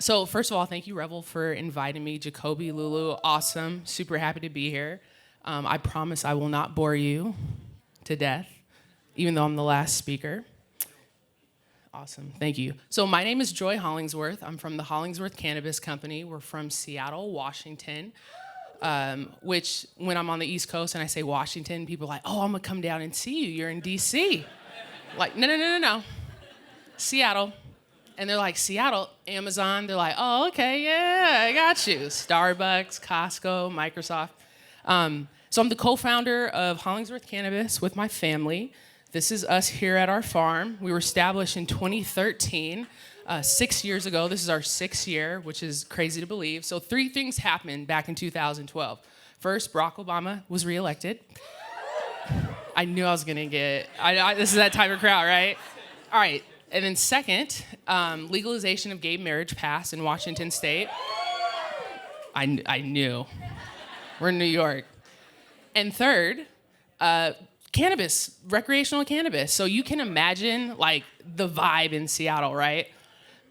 So first of all, thank you, Revel, for inviting me. Jacoby, Lulu, awesome. Super happy to be here. I promise I will not bore you to death, even though I'm the last speaker. Awesome, thank you. So my name is Joy Hollingsworth. I'm from the Hollingsworth Cannabis Company. We're from Seattle, Washington, which when I'm on the East Coast and I say Washington, people are like, oh, I'm gonna come down and see you. You're in DC. Like, no. Seattle. And they're like, Seattle, Amazon. They're like, oh, okay, yeah, I got you. Starbucks, Costco, Microsoft. So I'm the co-founder of Hollingsworth Cannabis with my family. This is us here at our farm. We were established in 2013, 6 years ago. This is our 6th year, which is crazy to believe. So 3 things happened back in 2012. First, Barack Obama was reelected. I knew I was gonna get, this is that type of crowd, right? All right. And then second, legalization of gay marriage passed in Washington State. I knew. We're in New York. And third, cannabis, recreational cannabis. So you can imagine like the vibe in Seattle, right?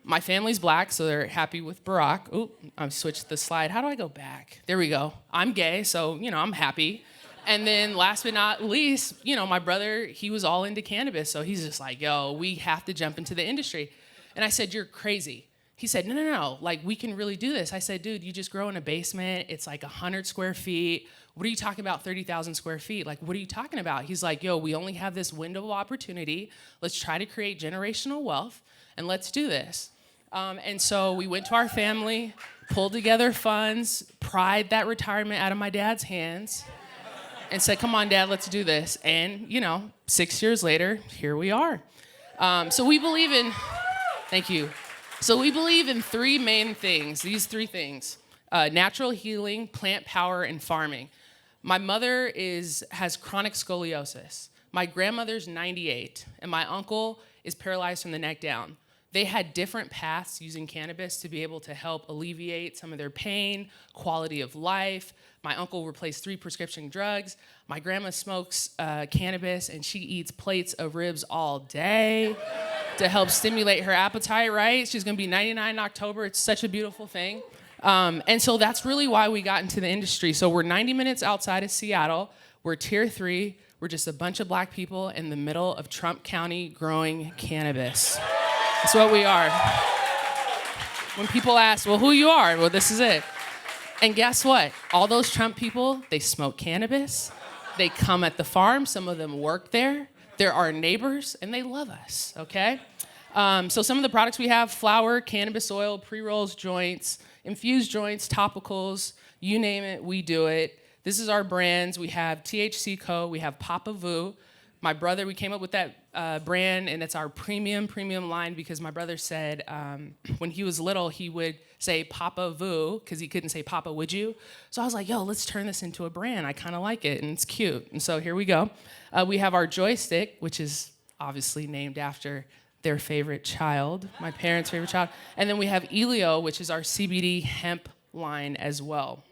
My family's black, so they're happy with Barack. Oop, I've switched the slide. How do I go back? There we go. I'm gay, so I'm happy. And then last but not least, my brother, he was all into cannabis. So he's just like, yo, we have to jump into the industry. And I said, you're crazy. He said, no. Like, we can really do this. I said, dude, you just grow in a basement. It's like 100 square feet. What are you talking about 30,000 square feet? Like, what are you talking about? He's like, yo, we only have this window of opportunity. Let's try to create generational wealth, and let's do this. And so we went to our family, pulled together funds, pried that retirement out of my dad's hands, and said, come on, Dad, let's do this. And, 6 years later, here we are. So we believe in, thank you. So we believe in 3 main things, these 3 things, natural healing, plant power, and farming. My mother has chronic scoliosis. My grandmother's 98, and my uncle is paralyzed from the neck down. They had different paths using cannabis to be able to help alleviate some of their pain, quality of life. My uncle replaced 3 prescription drugs. My grandma smokes cannabis, and she eats plates of ribs all day to help stimulate her appetite, right? She's gonna be 99 in October. It's such a beautiful thing. And so that's really why we got into the industry. So we're 90 minutes outside of Seattle. We're tier 3. We're just a bunch of black people in the middle of Trump County growing cannabis. That's what we are. When people ask, well, who you are? Well, this is it. And guess what? All those Trump people, they smoke cannabis. They come at the farm. Some of them work there. They're our neighbors, and they love us, okay? So some of the products we have, flower, cannabis oil, pre-rolls, joints, infused joints, topicals, you name it, we do it. This is our brands. We have THC Co. We have Papa Vu. My brother, we came up with that brand, and it's our premium line because my brother said when he was little, he would say Papa Vu because he couldn't say Papa, would you? So I was like, yo, let's turn this into a brand. I kind of like it, and it's cute. And so here we go. We have our joystick, which is obviously named after their favorite child, my parents' favorite child. And then we have Elio, which is our CBD hemp line as well.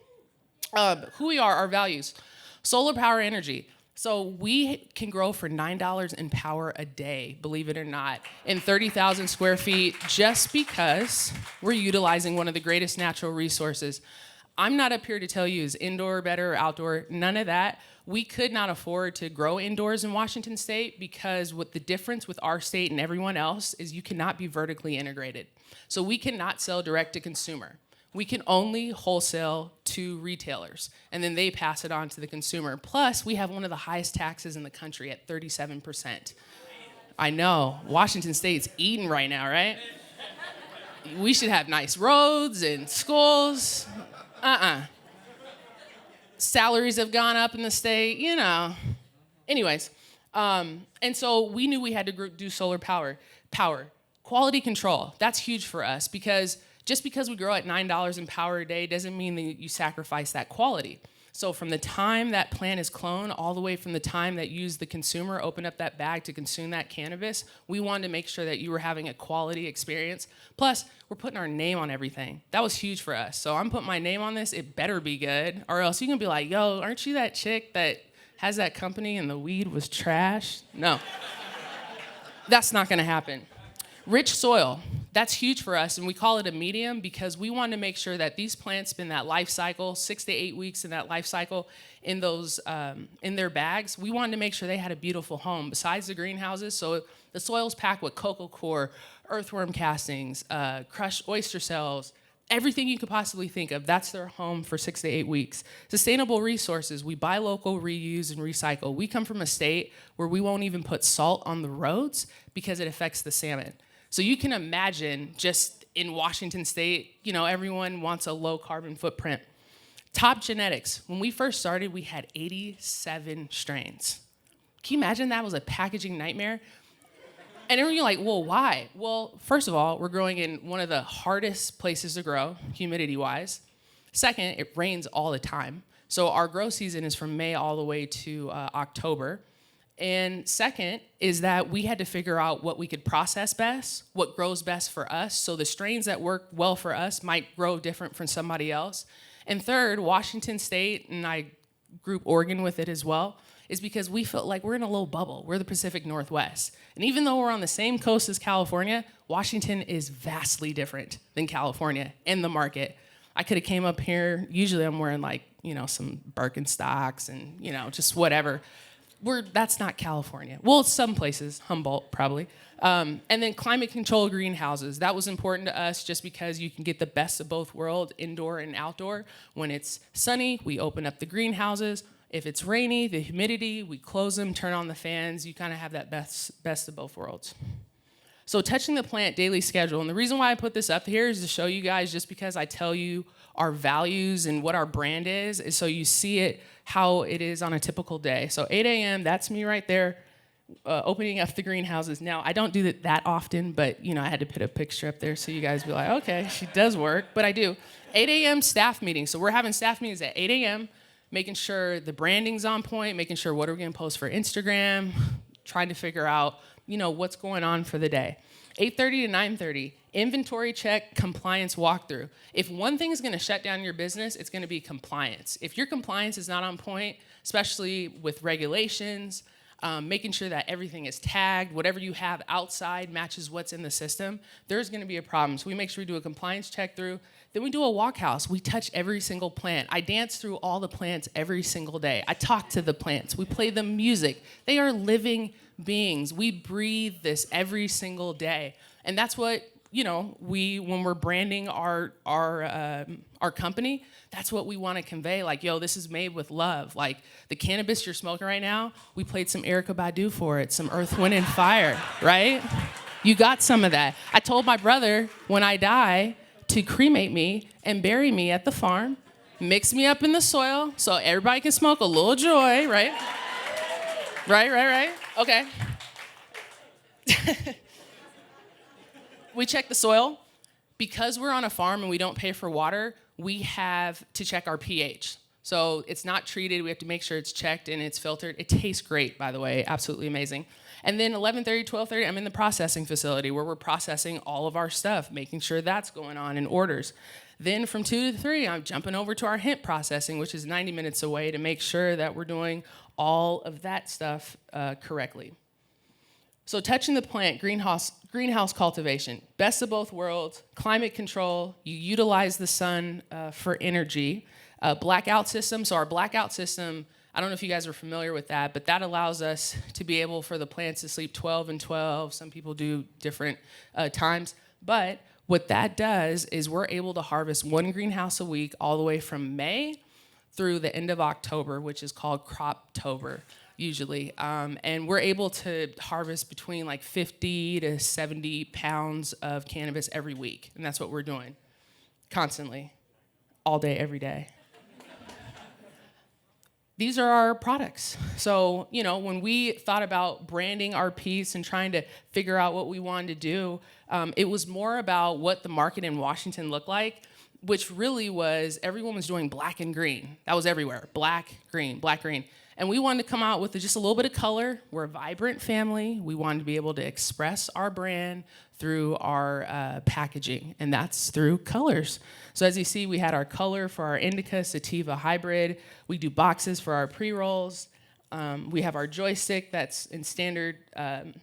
Who we are, our values. Solar power energy. So we can grow for $9 in power a day, believe it or not, in 30,000 square feet just because we're utilizing one of the greatest natural resources. I'm not up here to tell you is indoor better or outdoor, none of that. We could not afford to grow indoors in Washington State because what the difference with our state and everyone else is you cannot be vertically integrated. So we cannot sell direct to consumer. We can only wholesale to retailers, and then they pass it on to the consumer. Plus, we have one of the highest taxes in the country at 37%. I know, Washington State's eating right now, right? We should have nice roads and schools. Salaries have gone up in the state, Anyways, and so we knew we had to do solar power. Quality control, that's huge for us because just because we grow at $9 in power a day doesn't mean that you sacrifice that quality. So from the time that plant is cloned all the way from the time that you as the consumer open up that bag to consume that cannabis, we wanted to make sure that you were having a quality experience. Plus, we're putting our name on everything. That was huge for us. So I'm putting my name on this. It better be good, or else you're going to be like, yo, aren't you that chick that has that company and the weed was trash? No. That's not going to happen. Rich soil. that's huge for us, and we call it a medium because we want to make sure that these plants spend that life cycle, 6 to 8 weeks in that life cycle, in those in their bags. We wanted to make sure they had a beautiful home besides the greenhouses. So the soil's packed with cocoa coir, earthworm castings, crushed oyster shells, everything you could possibly think of. That's their home for 6 to 8 weeks. Sustainable resources. We buy local, reuse, and recycle. We come from a state where we won't even put salt on the roads because it affects the salmon. So you can imagine just in Washington State, everyone wants a low carbon footprint. Top genetics. When we first started, we had 87 strains. Can you imagine that was a packaging nightmare? And everyone's like, well, why? Well, first of all, we're growing in one of the hardest places to grow, humidity-wise. Second, it rains all the time. So our grow season is from May all the way to October. And second is that we had to figure out what we could process best, what grows best for us. So the strains that work well for us might grow different from somebody else. And third, Washington State, and I group Oregon with it as well, is because we felt like we're in a little bubble. We're the Pacific Northwest. And even though we're on the same coast as California, Washington is vastly different than California in the market. I could have came up here, usually I'm wearing some Birkenstocks and, just whatever. That's not California. Well, some places, Humboldt probably. And then climate control greenhouses. That was important to us just because you can get the best of both worlds, indoor and outdoor. When it's sunny, we open up the greenhouses. If it's rainy, the humidity, we close them, turn on the fans. You kind of have that best of both worlds. So touching the plant daily schedule. And the reason why I put this up here is to show you guys, just because I tell you our values and what our brand is so you see it, how it is on a typical day. So 8 a.m., that's me right there, opening up the greenhouses. Now, I don't do that often, but I had to put a picture up there so you guys be like, okay, she does work, but I do. 8 a.m. staff meetings. So we're having staff meetings at 8 a.m., making sure the branding's on point, making sure what are we gonna post for Instagram, trying to figure out, what's going on for the day. 8:30 to 9:30, inventory check, compliance walkthrough. If one thing is gonna shut down your business, it's gonna be compliance. If your compliance is not on point, especially with regulations, making sure that everything is tagged, whatever you have outside matches what's in the system, there's gonna be a problem. So we make sure we do a compliance check through. Then we do a walk house. We touch every single plant. I dance through all the plants every single day. I talk to the plants. We play them music. They are living beings. We breathe this every single day. And that's what, when we're branding our company, that's what we want to convey. Like, yo, this is made with love. Like the cannabis you're smoking right now, we played some Erykah Badu for it, some Earth, Wind, and Fire, right? You got some of that. I told my brother when I die to cremate me and bury me at the farm, mix me up in the soil so everybody can smoke a little joy, right? Right. Okay. We check the soil. Because we're on a farm and we don't pay for water, we have to check our pH. So it's not treated. We have to make sure it's checked and it's filtered. It tastes great, by the way, absolutely amazing. And then 11:30, 12:30, I'm in the processing facility where we're processing all of our stuff, making sure that's going on in orders. Then from 2 to 3, I'm jumping over to our hemp processing, which is 90 minutes away, to make sure that we're doing all of that stuff correctly. So touching the plant, greenhouse cultivation, best of both worlds, climate control, you utilize the sun for energy. Blackout system, so our blackout system, I don't know if you guys are familiar with that, but that allows us to be able for the plants to sleep 12 and 12. Some people do different times, but what that does is we're able to harvest one greenhouse a week all the way from May through the end of October, which is called Croptober usually. And we're able to harvest between like 50 to 70 pounds of cannabis every week. And that's what we're doing constantly, all day, every day. These are our products. So, when we thought about branding our piece and trying to figure out what we wanted to do, it was more about what the market in Washington looked like, which really was everyone was doing black and green. That was everywhere, black, green, black, green. And we wanted to come out with just a little bit of color. We're a vibrant family. We wanted to be able to express our brand through our packaging, and that's through colors. So as you see, we had our color for our indica sativa hybrid. We do boxes for our pre-rolls. We have our joystick that's in standard, what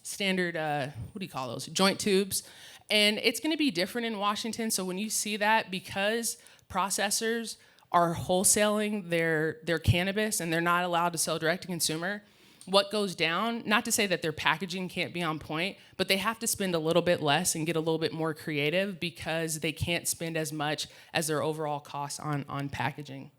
do you call those? Joint tubes. And it's going to be different in Washington. So when you see that, because processors are wholesaling their cannabis and they're not allowed to sell direct to consumer, what goes down, not to say that their packaging can't be on point, but they have to spend a little bit less and get a little bit more creative because they can't spend as much as their overall costs on packaging.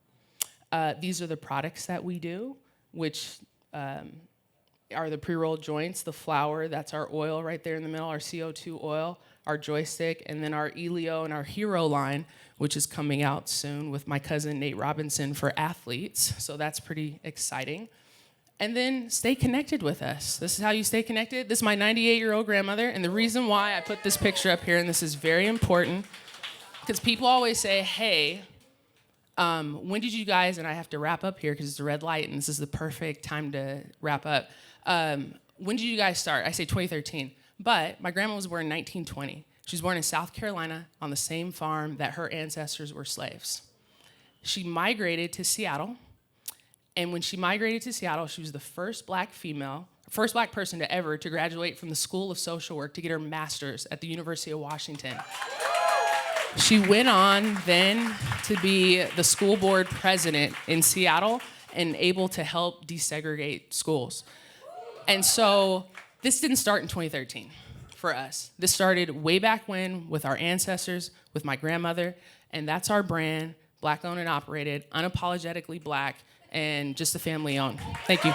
These are the products that we do, which are the pre-rolled joints, the flower, that's our oil right there in the middle, our CO2 oil, our joystick, and then our Elio and our Hero line, which is coming out soon with my cousin Nate Robinson for athletes. So that's pretty exciting. And then stay connected with us. This is how you stay connected. This is my 98-year-old grandmother, and the reason why I put this picture up here, and this is very important, because people always say, hey, when did you guys, and I have to wrap up here because it's a red light, and this is the perfect time to wrap up. When did you guys start? I say 2013. But my grandma was born in 1920. She was born in South Carolina on the same farm that her ancestors were slaves. She migrated to Seattle. And when she migrated to Seattle, she was the first black person to ever to graduate from the School of Social Work to get her master's at the University of Washington. She went on then to be the school board president in Seattle and able to help desegregate schools. And so this didn't start in 2013 for us. This started way back when with our ancestors, with my grandmother, and that's our brand, Black owned and operated, unapologetically Black, and just a family owned. Thank you.